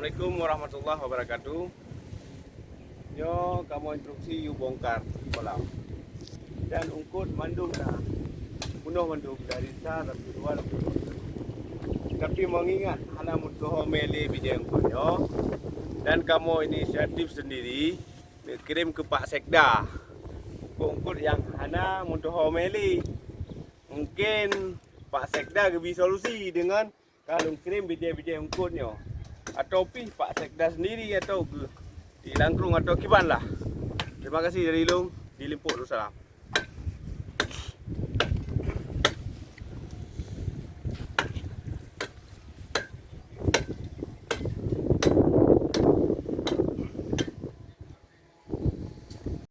Assalamualaikum warahmatullahi wabarakatuh. Yo, kamu instruksi you bongkar kolam. Dan ungkut mandung dah. Penuh mandung dari sar sampai luar. Tapi mengingat hana muntuh mele bijeng yo. Dan kamu inisiatif sendiri kirim ke Pak Sekda. Ungkut yang hana muntuh mele. Mungkin Pak Sekda bisa solusi dengan kalau kirim bijeng-bijeng ungkutnya. Atau Pak Sekda sendiri atau di Langkrung atau Kiban lah. Terima kasih dari Ilung di Limpuk Darussalam.